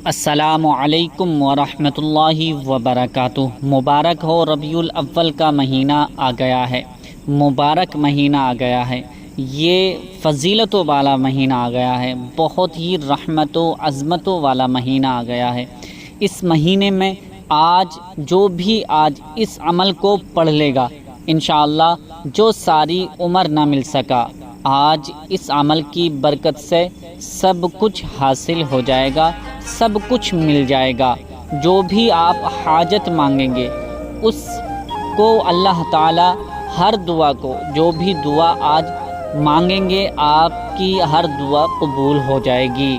السلام علیکم ورحمۃ اللہ وبرکاتہ۔ مبارک ہو، ربیع الاول کا مہینہ آ گیا ہے، مبارک مہینہ آ گیا ہے، یہ فضیلتوں والا مہینہ آ گیا ہے، بہت ہی رحمتوں عظمتوں والا مہینہ آ گیا ہے۔ اس مہینے میں آج اس عمل کو پڑھ لے گا، انشاءاللہ جو ساری عمر نہ مل سکا، آج اس عمل کی برکت سے سب کچھ حاصل ہو جائے گا، سب کچھ مل جائے گا۔ جو بھی آپ حاجت مانگیں گے اس کو اللہ تعالی ہر دعا کو، جو بھی دعا آج مانگیں گے آپ کی ہر دعا قبول ہو جائے گی۔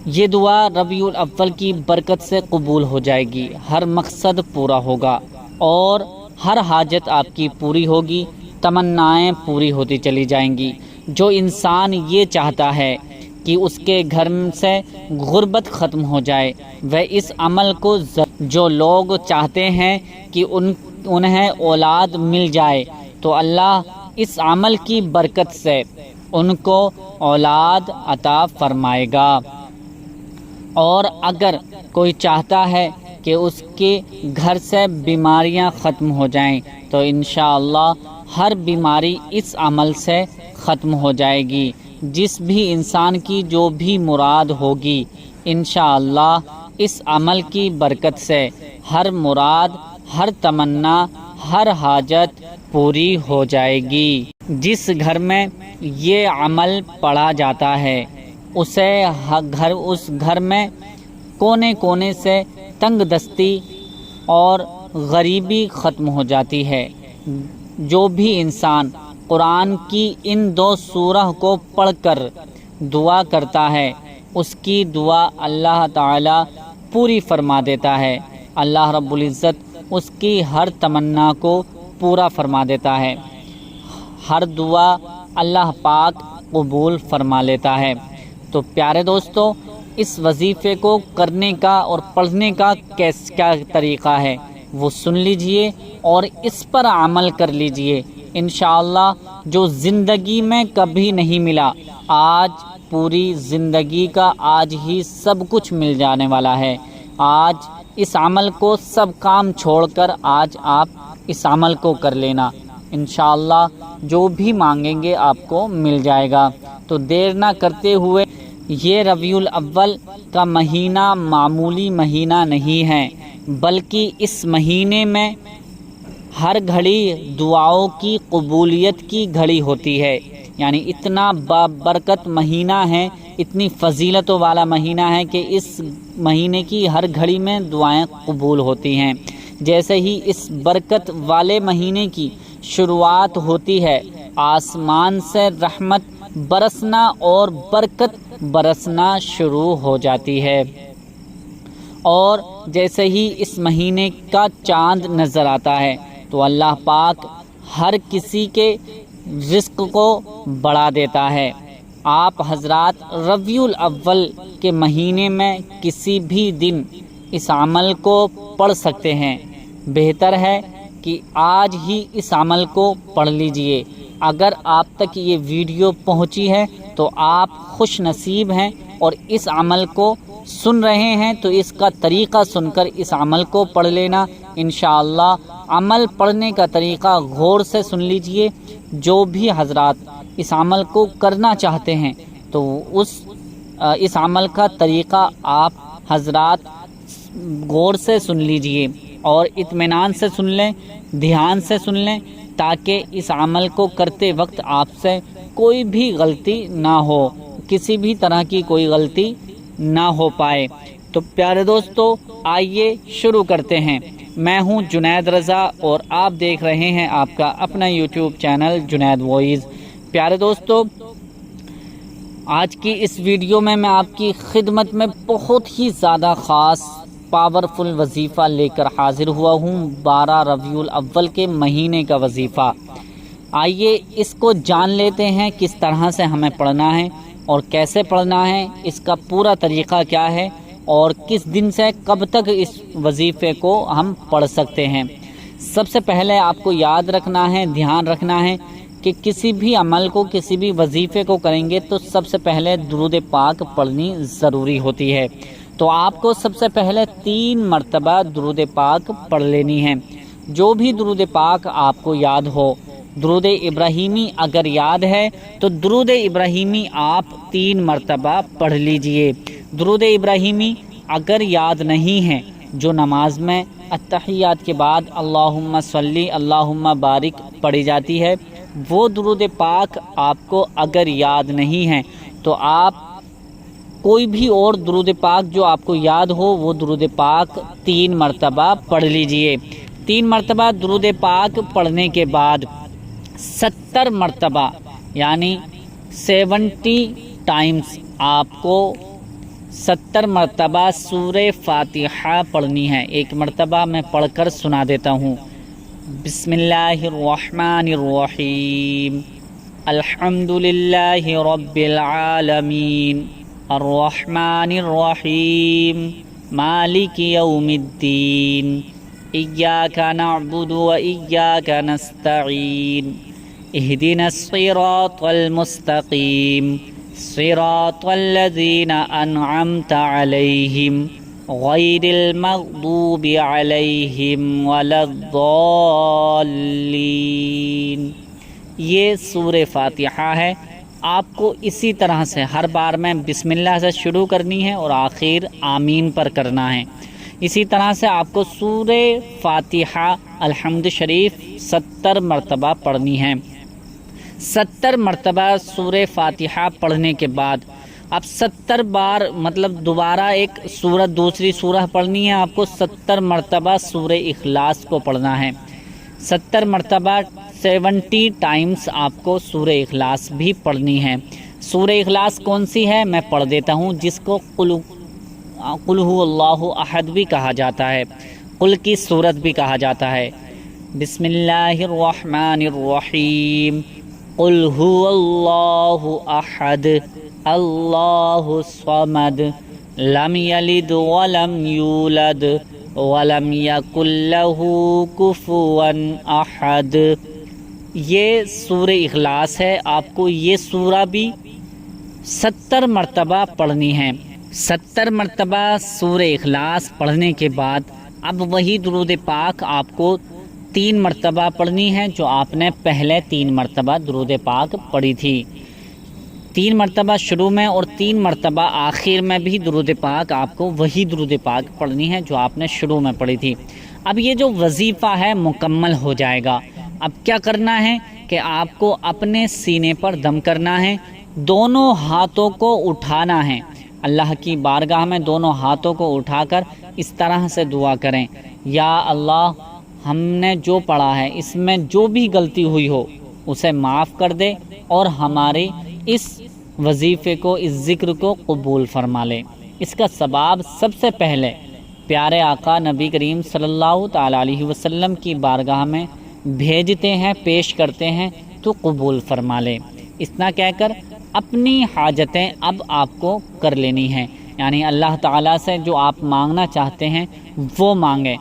یہ دعا ربیع الاول کی برکت سے قبول ہو جائے گی، ہر مقصد پورا ہوگا اور ہر حاجت آپ کی پوری ہوگی، تمنائیں پوری ہوتی چلی جائیں گی۔ جو انسان یہ چاہتا ہے کہ اس کے گھر سے غربت ختم ہو جائے، وہ اس عمل کو جو لوگ چاہتے ہیں کہ انہیں اولاد مل جائے، تو اللہ اس عمل کی برکت سے ان کو اولاد عطا فرمائے گا۔ اور اگر کوئی چاہتا ہے کہ اس کے گھر سے بیماریاں ختم ہو جائیں، تو انشاءاللہ ہر بیماری اس عمل سے ختم ہو جائے گی۔ جس بھی انسان کی جو بھی مراد ہوگی، انشاءاللہ اس عمل کی برکت سے ہر مراد، ہر تمنا، ہر حاجت پوری ہو جائے گی۔ جس گھر میں یہ عمل پڑھا جاتا ہے اس گھر میں کونے کونے سے تنگ دستی اور غریبی ختم ہو جاتی ہے۔ جو بھی انسان قرآن کی ان 2 سورہ کو پڑھ کر دعا کرتا ہے، اس کی دعا اللہ تعالی پوری فرما دیتا ہے۔ اللہ رب العزت اس کی ہر تمنا کو پورا فرما دیتا ہے، ہر دعا اللہ پاک قبول فرما لیتا ہے۔ تو پیارے دوستو، اس وظیفے کو کرنے کا اور پڑھنے کا کیا طریقہ ہے وہ سن لیجئے اور اس پر عمل کر لیجئے۔ انشاءاللہ جو زندگی میں کبھی نہیں ملا، آج پوری زندگی کا آج ہی سب کچھ مل جانے والا ہے۔ آج اس عمل کو، سب کام چھوڑ کر آج آپ اس عمل کو کر لینا، انشاءاللہ جو بھی مانگیں گے آپ کو مل جائے گا۔ تو دیر نہ کرتے ہوئے، یہ ربیع الاول کا مہینہ معمولی مہینہ نہیں ہے، بلکہ اس مہینے میں ہر گھڑی دعاؤں کی قبولیت کی گھڑی ہوتی ہے۔ یعنی اتنا بابرکت مہینہ ہے، اتنی فضیلتوں والا مہینہ ہے کہ اس مہینے کی ہر گھڑی میں دعائیں قبول ہوتی ہیں۔ جیسے ہی اس برکت والے مہینے کی شروعات ہوتی ہے، آسمان سے رحمت برسنا اور برکت برسنا شروع ہو جاتی ہے، اور جیسے ہی اس مہینے کا چاند نظر آتا ہے تو اللہ پاک ہر کسی کے رزق کو بڑھا دیتا ہے۔ آپ حضرات ربیع الاول کے مہینے میں کسی بھی دن اس عمل کو پڑھ سکتے ہیں۔ بہتر ہے کہ آج ہی اس عمل کو پڑھ لیجئے۔ اگر آپ تک یہ ویڈیو پہنچی ہے تو آپ خوش نصیب ہیں، اور اس عمل کو سن رہے ہیں تو اس کا طریقہ سن کر اس عمل کو پڑھ لینا۔ انشاءاللہ عمل پڑھنے کا طریقہ غور سے سن لیجئے۔ جو بھی حضرات اس عمل کو کرنا چاہتے ہیں تو اس عمل کا طریقہ آپ حضرات غور سے سن لیجئے اور اطمینان سے سن لیں، دھیان سے سن لیں، تاکہ اس عمل کو کرتے وقت آپ سے کوئی بھی غلطی نہ ہو، کسی بھی طرح کی کوئی غلطی نہ ہو پائے۔ تو پیارے دوستو، آئیے شروع کرتے ہیں۔ میں ہوں جنید رضا اور آپ دیکھ رہے ہیں آپ کا اپنا یوٹیوب چینل جنید وائز۔ پیارے دوستو، آج کی اس ویڈیو میں آپ کی خدمت میں بہت ہی زیادہ خاص پاورفل وظیفہ لے کر حاضر ہوا ہوں، 12 ربیع الاول کے مہینے کا وظیفہ۔ آئیے اس کو جان لیتے ہیں کس طرح سے ہمیں پڑھنا ہے اور کیسے پڑھنا ہے، اس کا پورا طریقہ کیا ہے، اور کس دن سے کب تک اس وظیفے کو ہم پڑھ سکتے ہیں۔ سب سے پہلے آپ کو یاد رکھنا ہے، دھیان رکھنا ہے کہ کسی بھی عمل کو، کسی بھی وظیفے کو کریں گے تو سب سے پہلے درود پاک پڑھنی ضروری ہوتی ہے۔ تو آپ کو سب سے پہلے 3 مرتبہ درود پاک پڑھ لینی ہے۔ جو بھی درود پاک آپ کو یاد ہو، درود ابراہیمی اگر یاد ہے تو درود ابراہیمی آپ 3 مرتبہ پڑھ لیجئے۔ درود ابراہیمی اگر یاد نہیں ہے، جو نماز میں التحیات کے بعد اللہم صلی اللہم بارک پڑھی جاتی ہے، وہ درود پاک آپ کو اگر یاد نہیں ہے تو آپ کوئی بھی اور درود پاک جو آپ کو یاد ہو وہ درود پاک 3 مرتبہ پڑھ لیجئے۔ 3 مرتبہ درود پاک پڑھنے کے بعد 70 مرتبہ یعنی 70 ٹائمز آپ کو 70 مرتبہ سورہ فاتحہ پڑھنی ہے۔ ایک مرتبہ میں پڑھ کر سنا دیتا ہوں۔ بسم اللہ الرحمن الرحیم، الحمد للہ رب العالمین، الرحمن الرحیم، مالک یوم الدین، ایاک نعبد و ایاک نستعین، اہدنا الصراط المستقیم، صراط الذین انعمت علیہم غیر المغضوب علیہم ولا الضالین۔ یہ سورہ فاتحہ ہے۔ آپ کو اسی طرح سے ہر بار میں بسم اللہ سے شروع کرنی ہے اور آخر آمین پر کرنا ہے۔ اسی طرح سے آپ کو سورہ فاتحہ الحمد شریف 70 مرتبہ پڑھنی ہے۔ 70 مرتبہ سورہ فاتحہ پڑھنے کے بعد اب 70 بار مطلب دوبارہ ایک سورت دوسری سورہ پڑھنی ہے۔ آپ کو 70 مرتبہ سورہ اخلاص کو پڑھنا ہے۔ 70 مرتبہ 70 ٹائمز آپ کو سورہ اخلاص بھی پڑھنی ہے۔ سورہ اخلاص کون سی ہے میں پڑھ دیتا ہوں، جس کو قل هو اللہ احد بھی کہا جاتا ہے، قل کی سورت بھی کہا جاتا ہے۔ بسم اللہ الرحمن الرحیم، قل هو اللہ احد اللہ الصمد لم یلد ولم یولد ولم یکن لہ کفوا احد۔ یہ سورہ اخلاص ہے۔ آپ کو یہ سورہ بھی 70 مرتبہ پڑھنی ہے۔ 70 مرتبہ سورہ اخلاص پڑھنے کے بعد اب وہی درود پاک آپ کو 3 مرتبہ پڑھنی ہے جو آپ نے پہلے 3 مرتبہ درود پاک پڑھی تھی۔ 3 مرتبہ شروع میں اور 3 مرتبہ آخر میں بھی درود پاک آپ کو وہی درود پاک پڑھنی ہے جو آپ نے شروع میں پڑھی تھی۔ اب یہ جو وظیفہ ہے مکمل ہو جائے گا۔ اب کیا کرنا ہے کہ آپ کو اپنے سینے پر دم کرنا ہے، دونوں ہاتھوں کو اٹھانا ہے، اللہ کی بارگاہ میں دونوں ہاتھوں کو اٹھا کر اس طرح سے دعا کریں، یا اللہ ہم نے جو پڑھا ہے اس میں جو بھی غلطی ہوئی ہو اسے معاف کر دے اور ہمارے اس وظیفے کو، اس ذکر کو قبول فرما لے۔ اس کا ثواب سب سے پہلے پیارے آقا نبی کریم صلی اللہ تعالیٰ علیہ وسلم کی بارگاہ میں بھیجتے ہیں، پیش کرتے ہیں تو قبول فرما لے۔ اتنا کہہ کر اپنی حاجتیں اب آپ کو کر لینی ہیں، یعنی اللہ تعالیٰ سے جو آپ مانگنا چاہتے ہیں وہ مانگیں،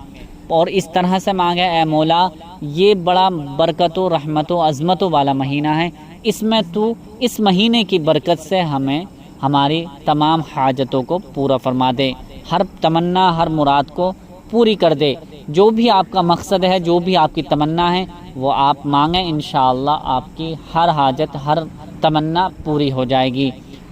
اور اس طرح سے مانگیں، اے مولا یہ بڑا برکت و رحمت و عظمت والا مہینہ ہے، اس میں تو اس مہینے کی برکت سے ہمیں ہماری تمام حاجتوں کو پورا فرما دے، ہر تمنا ہر مراد کو پوری کر دے۔ جو بھی آپ کا مقصد ہے، جو بھی آپ کی تمنا ہے وہ آپ مانگیں، انشاءاللہ آپ کی ہر حاجت ہر تمنا پوری ہو جائے گی۔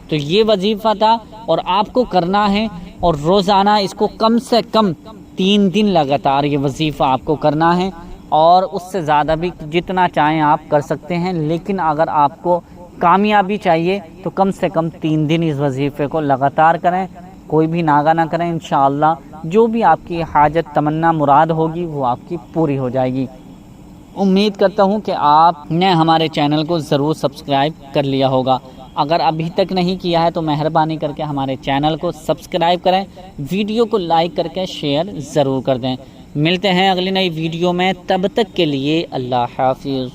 تو یہ وظیفہ تھا اور آپ کو کرنا ہے، اور روزانہ اس کو کم سے کم 3 دن لگاتار یہ وظیفہ آپ کو کرنا ہے، اور اس سے زیادہ بھی جتنا چاہیں آپ کر سکتے ہیں، لیکن اگر آپ کو کامیابی چاہیے تو کم سے کم 3 دن اس وظیفے کو لگاتار کریں، کوئی بھی ناغہ نہ کریں، انشاءاللہ جو بھی آپ کی حاجت تمنا مراد ہوگی وہ آپ کی پوری ہو جائے گی۔ امید کرتا ہوں کہ آپ نے ہمارے چینل کو ضرور سبسکرائب کر لیا ہوگا۔ اگر ابھی تک نہیں کیا ہے تو مہربانی کر کے ہمارے چینل کو سبسکرائب کریں، ویڈیو کو لائک کر کے شیئر ضرور کر دیں۔ ملتے ہیں اگلی نئی ویڈیو میں، تب تک کے لیے اللہ حافظ۔